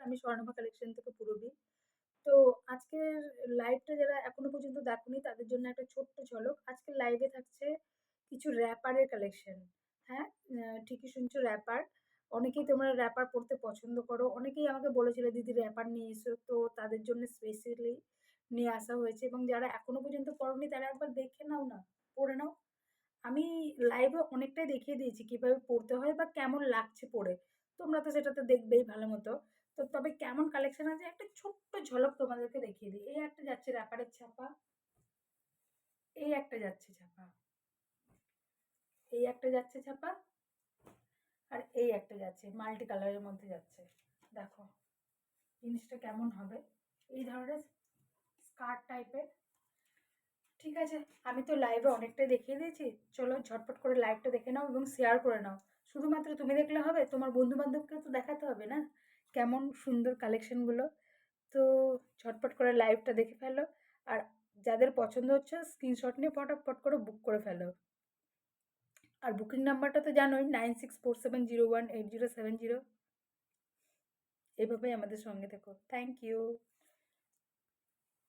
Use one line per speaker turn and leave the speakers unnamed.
আমি স্বর্ণভা কালেকশন থেকে পূরবী। তো আজকের লাইভটা যারা এখনো পর্যন্ত দেখোনি তাদের জন্য একটা ছোট্ট ঝলক। আজকের লাইভে থাকছে কিছু র‍্যাপারের কালেকশন। হ্যাঁ, ঠিকই শুনছো র‍্যাপার। অনেকেই তোমরা র‍্যাপার পড়তে পছন্দ করো। অনেকেই আমাকে বলেছিলে দিদি র‍্যাপার নিয়ে এসো। তো তাদের জন্য স্পেশালি নিয়ে আসা হয়েছে এবং যারা এখনো পর্যন্ত পড়োনি তারা একবার দেখে নাও না, পড়ে নাও। আমি লাইভে অনেকটাই দেখিয়ে দিয়েছি কিভাবে পড়তে হয় বা কেমন লাগছে পড়ে। তোমরা তো সেটা তো দেখবেই ভালো মতো। তো তবে কেমন কালেকশন আছে একটা ছোট্ট ঝলক তোমাদেরকে দেখিয়ে দিই। এই একটা যাচ্ছে র‍্যাপারের ছাপা, এই একটা যাচ্ছে ছাপা, এই একটা যাচ্ছে ছাপা, আর এই একটা যাচ্ছে মাল্টি কালারের মধ্যে যাচ্ছে। দেখো জিনিসটা কেমন হবে, এই ধরনের স্কার্ট টাইপের। ঠিক আছে, আমি তো লাইভে অনেকটাই দেখিয়ে দিয়েছি। চলো ঝটপট করে লাইভটা দেখে নাও এবং শেয়ার করে নাও। শুধুমাত্র তুমি দেখলে হবে, তোমার বন্ধু বান্ধবকেও তো দেখাতে হবে না কেমন সুন্দর কালেকশনগুলো। তো ঝটপট করে লাইভটা দেখে ফেলো। আর যাদের পছন্দ হচ্ছে স্ক্রিনশট নিয়ে ফটাফট করে বুক করে ফেলো। আর বুকিং নাম্বারটা তো জানোই 9647018070। এভাবেই আমাদের সঙ্গে থেকো। Thank you.